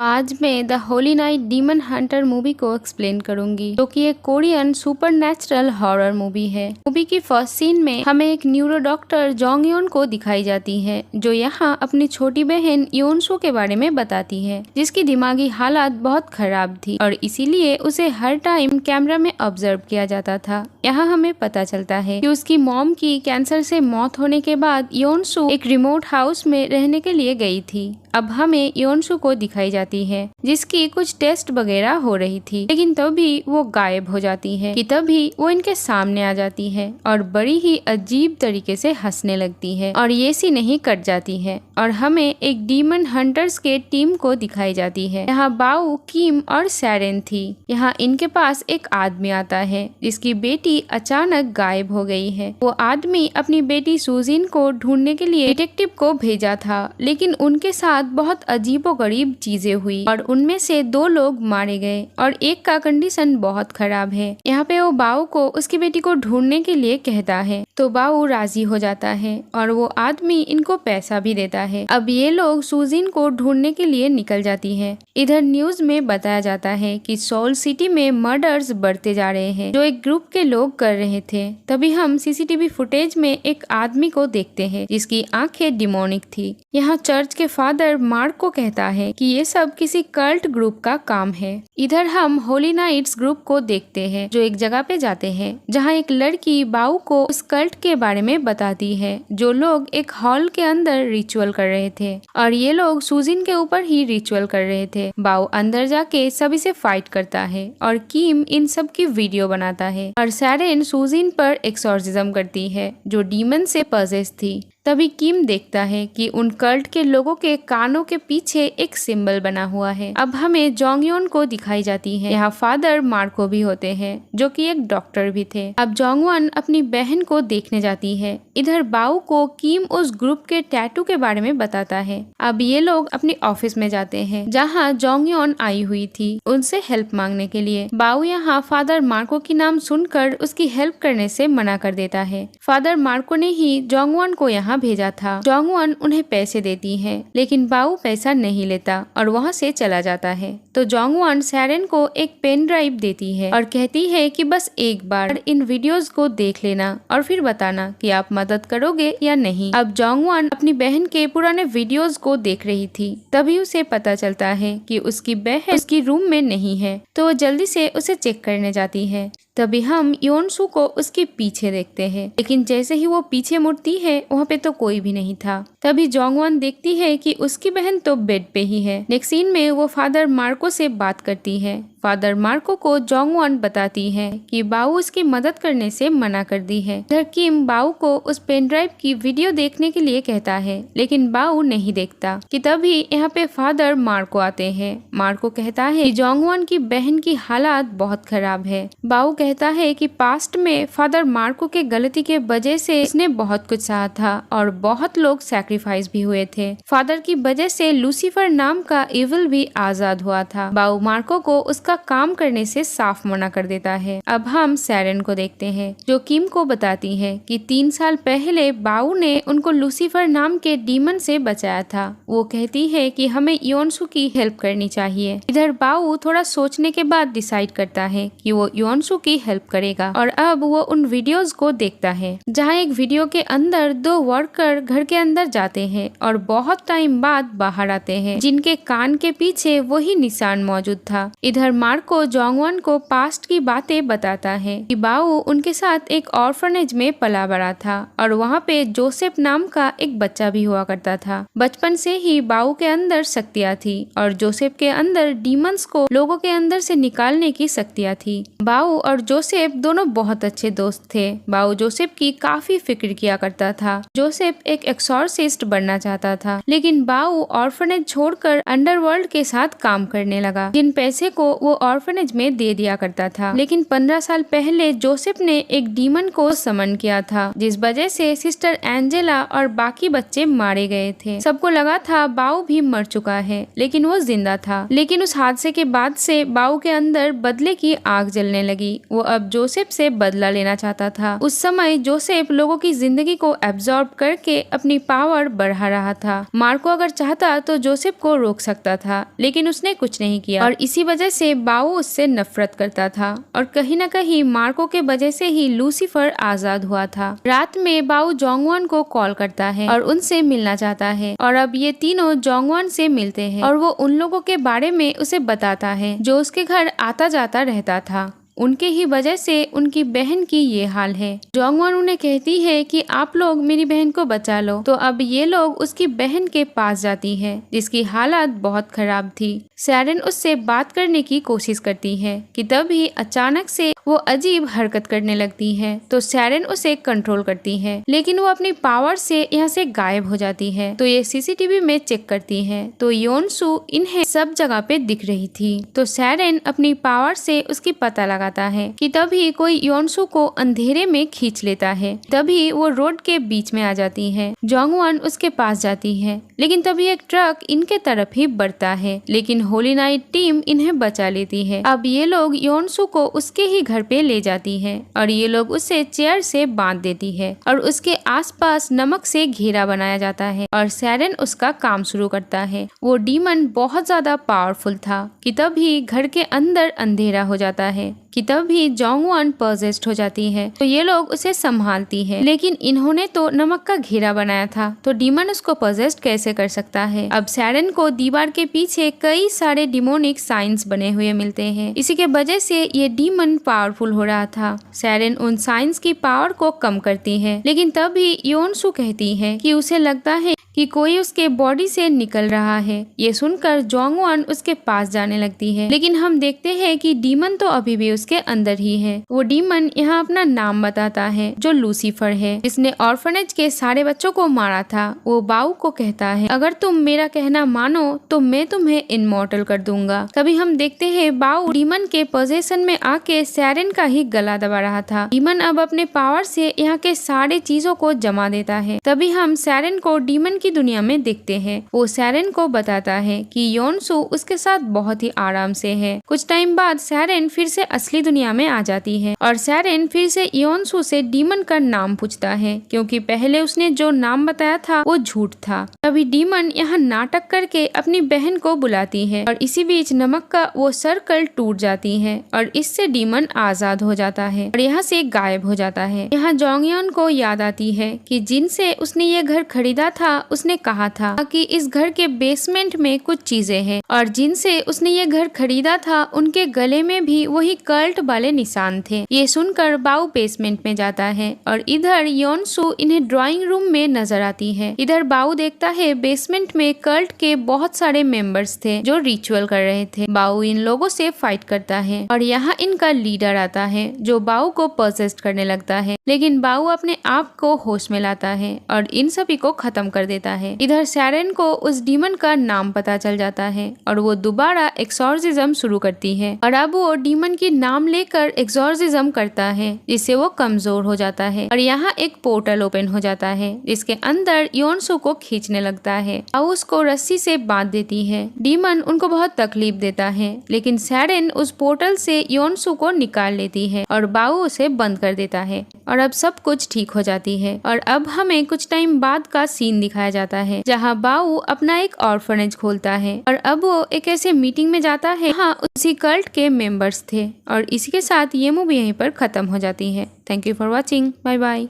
आज मैं the Holi night demon Hunter movie को एक्सप्लेन करूंगी, जो कि एक कोरियन सुपरनैचुरल हॉरर मूवी है। मूवी की फर्स्ट सीन में हमें एक न्यूरो डॉक्टर जोंग योन को दिखाई जाती है, जो यहाँ अपनी छोटी बहन योनसो के बारे में बताती है, जिसकी दिमागी हालत बहुत खराब थी और इसीलिए उसे हर टाइम कैमरा में ऑब्जर्व किया जाता था। यहाँ हमें पता चलता है कि उसकी मॉम की कैंसर से मौत होने के बाद योनसो एक रिमोट हाउस में रहने के लिए गई थी। अब हमें योनसो को दिखाई जाती है, जिसकी कुछ टेस्ट वगैरह हो रही थी, लेकिन तभी वो गायब हो जाती है कि तभी वो इनके सामने आ जाती है और बड़ी ही अजीब तरीके से हंसने लगती है और ये सी नहीं कट जाती है और हमें एक डीमन हंटर्स के टीम को दिखाई जाती है। यहाँ बाऊ, किम और सैरेन थी। यहाँ इनके पास एक आदमी आता है जिसकी बेटी अचानक गायब हो गई है। वो आदमी अपनी बेटी सुजीन को ढूंढने के लिए डिटेक्टिव को भेजा था, लेकिन उनके साथ बहुत अजीबोगरीब चीजें हुई और उनमें से 2 लोग मारे गए और एक का कंडीशन बहुत खराब है। यहाँ पे वो बाऊ को उसकी बेटी को ढूंढने के लिए कहता है, तो बाऊ राजी हो जाता है और वो आदमी इनको पैसा भी देता है। अब ये लोग सुजीन को ढूंढने के लिए निकल जाती है। इधर न्यूज में बताया जाता है कि सोल सिटी में मर्डर्स बढ़ते जा रहे हैं, जो एक ग्रुप के लोग कर रहे थे। तभी हम सीसीटीवी फुटेज में एक आदमी को देखते हैं जिसकी आंखें डिमोनिक थी। यहाँ चर्च के फादर मार्क को कहता है कि ये सब किसी कल्ट ग्रुप का काम है। इधर हम होली नाइट्स ग्रुप को देखते हैं, जो एक जगह पे जाते हैं जहाँ एक लड़की बाऊ को उस कल्ट के बारे में बताती है, जो लोग एक हॉल के अंदर रिचुअल कर रहे थे और ये लोग सुजीन के ऊपर ही रिचुअल कर रहे थे। बाऊ अंदर जाके सभी से फाइट करता है और किम इन सब की वीडियो बनाता है और सैरेन सुजीन पर एक्सॉर्सिज्म करती है, जो डीमन से पजेस थी। तभी किम देखता है कि उन कल्ट के लोगों के कानों के पीछे एक सिंबल बना हुआ है। अब हमें जोंगयोन को दिखाई जाती है। यहाँ फादर मार्को भी होते हैं, जो कि एक डॉक्टर भी थे। अब जोंगवन अपनी बहन को देखने जाती है। इधर बाऊ को किम उस ग्रुप के टैटू के बारे में बताता है। अब ये लोग अपने ऑफिस में जाते हैं, जहाँ जोंगयोन आई हुई थी उनसे हेल्प मांगने के लिए। बाऊ यहाँ फादर मार्को की नाम सुनकर उसकी हेल्प करने से मना कर देता है। फादर मार्को ने ही जोंगवन को यहाँ भेजा था। जोंगवन उन्हें पैसे देती है, लेकिन बाऊ पैसा नहीं लेता और वहाँ से चला जाता है। तो जोंगवन सैरेन को एक पेन ड्राइव देती है और कहती है कि बस एक बार इन वीडियोस को देख लेना और फिर बताना कि आप मदद करोगे या नहीं। अब जोंगवन अपनी बहन के पुराने वीडियोस को देख रही थी। तभी उसे पता चलता है कि उसकी बहन उसकी रूम में नहीं है, तो वो जल्दी से उसे चेक करने जाती है। तभी हम योनसू को उसके पीछे देखते हैं, लेकिन जैसे ही वो पीछे मुड़ती है, वहाँ पे तो कोई भी नहीं था। तभी जोंगवन देखती है कि उसकी बहन तो बेड पे ही है। नेक्स्ट सीन में वो फादर मार्को से बात करती है। फादर मार्को को जोंगवन बताती है कि बाऊ उसकी मदद करने से मना कर दी है। इधर किम बाऊ को उस पेन ड्राइव की वीडियो देखने के लिए कहता है, लेकिन बाऊ नहीं देखता। कि तभी यहाँ पे फादर मार्को आते हैं। मार्को कहता है कि जोंगवन की बहन की हालत बहुत खराब है। बाऊ कहता है कि पास्ट में फादर मार्को के गलती के वजह से उसने बहुत कुछ सहा था और बहुत लोग सैक्रिफाइस भी हुए थे। फादर की वजह से लूसीफर नाम का इविल भी आजाद हुआ था। बाऊ मार्को को उसका काम करने से साफ मना कर देता है। अब हम सैरेन को देखते हैं, जो किम को बताती है कि 3 साल पहले बाऊ ने उनको लूसीफर नाम के डीमन से बचाया था। वो कहती है कि हमें योनसू की हेल्प करनी चाहिए। इधर बाऊ थोड़ा सोचने के बाद डिसाइड करता है कि वो योनसू की हेल्प करेगा और अब वो उन वीडियोस को देखता है, जहाँ एक वीडियो के अंदर 2 वर्कर घर के अंदर जाते हैं और बहुत टाइम बाद बाहर आते हैं, जिनके कान के पीछे वही निशान मौजूद था। इधर मार्को जोंगवन को पास्ट की बातें बताता है कि बाऊ उनके साथ एक ऑर्फनेज में पला बड़ा था और वहाँ पे जोसेफ नाम का एक बच्चा भी हुआ करता था। बचपन से ही बाऊ के अंदर शक्तियाँ थी और जोसेफ के अंदर डीमंस को लोगों के अंदर से निकालने की शक्तियाँ थी। बाऊ और जोसेफ दोनों बहुत अच्छे दोस्त थे। बाऊ जोसेफ की काफी फिक्र किया करता था। जोसेफ एक एक्सॉर्सिस्ट बनना चाहता था, लेकिन बाऊ ऑर्फनेज छोड़कर अंडरवर्ल्ड के साथ काम करने करने लगा, जिन पैसे को वो ऑर्फनेज में दे दिया करता था। लेकिन 15 साल पहले जोसेफ ने एक डीमन को समन किया था, जिस वजह से सिस्टर एंजेला और बाकी बच्चे मारे गए थे। सबको लगा था बाऊ भी मर चुका है, लेकिन वो जिंदा था। लेकिन उस हादसे के बाद से बाऊ के अंदर बदले की आग जलने लगी। वो अब जोसेफ से बदला लेना चाहता था। उस समय जोसेफ लोगों की जिंदगी को एब्जॉर्ब करके अपनी पावर बढ़ा रहा था। मार्को अगर चाहता तो जोसेफ को रोक सकता था, लेकिन उसने कुछ नहीं किया और इसी वजह से बाऊ उससे नफरत करता था। और कहीं न कहीं मार्को के वजह से ही लूसीफर आजाद हुआ था। रात में बाऊ जोंगवन को कॉल करता है और उनसे मिलना चाहता है और अब ये तीनों जोंगवन से मिलते हैं और वो उन लोगों के बारे में उसे बताता है जो उसके घर आता जाता रहता था। उनके ही वजह से उनकी बहन की ये हाल है। जोंगवन उन्हें कहती है कि आप लोग मेरी बहन को बचा लो। तो अब ये लोग उसकी बहन के पास जाती है, जिसकी हालत बहुत खराब थी। सैरन उससे बात करने की कोशिश करती है कि तभी अचानक से वो अजीब हरकत करने लगती है। तो सैरन उसे कंट्रोल करती है, लेकिन वो अपनी पावर से यहाँ से गायब हो जाती है। तो ये सीसीटीवी में चेक करती है तो योनसू इन्हें सब जगह पे दिख रही थी। तो सैरन अपनी पावर से उसकी पता लगाता है कि तभी कोई योनसू को अंधेरे में खींच लेता है। तभी वो रोड के बीच में आ जाती है। जोंगवन उसके पास जाती है, लेकिन तभी एक ट्रक इनके तरफ ही बढ़ता है, लेकिन होली नाइट टीम इन्हें बचा लेती है। अब ये लोग योनसू को उसके ही घर पे ले जाती है और ये लोग उसे चेयर से बांध देती है और उसके आसपास नमक से घेरा बनाया जाता है और सैरन उसका काम शुरू करता है। वो डीमन बहुत ज्यादा पावरफुल था कि तभी घर के अंदर अंधेरा हो जाता है कि तभी जोंगवन पॉजेस्ड हो जाती है। तो ये लोग उसे संभालती है, लेकिन इन्होंने तो नमक का घेरा बनाया था, तो डीमन उसको पॉजेस्ड कैसे कर सकता है। अब सैरन को दीवार के पीछे कई सारे डिमोनिक साइंस बने हुए मिलते हैं। इसी के वजह से ये डीमन पावरफुल हो रहा था। सैरन उन साइंस की पावर को कम करती है, लेकिन तभी योनसू कहती है कि उसे लगता है कि कोई उसके बॉडी से निकल रहा है। ये सुनकर जोंगवन उसके पास जाने लगती है, लेकिन हम देखते हैं कि डीमन तो अभी भी उसके अंदर ही है। वो डीमन यहाँ अपना नाम बताता है, जो लूसीफर है, जिसने ऑर्फनेज के सारे बच्चों को मारा था। वो बाऊ को कहता है, अगर तुम मेरा कहना मानो तो मैं तुम्हें इमॉर्टल कर दूंगा। तभी हम देखते हैं बाऊ डीमन के पोजेशन में आके सैरन का ही गला दबा रहा था। डीमन अब अपने पावर से यहाँ के सारे चीजों को जमा देता है। तभी हम सैरन को डीमन की दुनिया में देखते हैं। वो सैरन को बताता है कि योनसू उसके साथ बहुत ही आराम से है। कुछ टाइम बाद सैरन फिर से असली दुनिया में आ जाती है और सैरन फिर से योनसू से डीमन का नाम पूछता है, क्योंकि पहले उसने जो नाम बताया था वो झूठ था। तभी डीमन यहाँ नाटक करके अपनी बहन को बुलाती है और इसी बीच नमक का वो सर्कल टूट जाती है और इससे डीमन आजाद हो जाता है और यहाँ से गायब हो जाता है। यहाँ जोंगयन को याद आती है कि जिनसे उसने ये घर खरीदा था उसने कहा था कि इस घर के बेसमेंट में कुछ चीजें हैं और जिनसे उसने ये घर खरीदा था उनके गले में भी वही कल्ट वाले निशान थे। ये सुनकर बाऊ बेसमेंट में जाता है और इधर योनसू इन्हें ड्राइंग रूम में नजर आती है। इधर बाऊ देखता है बेसमेंट में कल्ट के बहुत सारे मेंबर्स थे जो रिचुअल कर रहे थे। बाऊ इन लोगों से फाइट करता है और यहाँ इनका लीडर आता है जो बाऊ को पोजेस्ड करने लगता है, लेकिन बाऊ अपने आप को होश में लाता है और इन सभी को खत्म कर देता है। इधर सैरन को उस डीमन का नाम पता चल जाता है और वो दोबारा एक्सॉर्सिज्म शुरू करती है और अब वो डीमन की नाम लेकर एक्सॉर्सिज्म करता है, जिससे वो कमजोर हो जाता है और यहाँ एक पोर्टल ओपन हो जाता है जिसके अंदर योनसू को खींचने लगता है। बाऊ उसको रस्सी से बांध देती है। डीमन उनको बहुत तकलीफ देता है, लेकिन सैरन उस पोर्टल से योनसू को निकाल लेती है और बाऊ उसे बंद कर देता है और अब सब कुछ ठीक हो जाती है। और अब हमें कुछ टाइम बाद का सीन दिखाया जाता है जहाँ बाऊ अपना एक ऑर्फनेज खोलता है और अब वो एक ऐसे मीटिंग में जाता है, हाँ उसी कल्ट के मेंबर्स थे। और इसी के साथ ये मूवी यहीं पर खत्म हो जाती है। Thank you for watching, bye bye.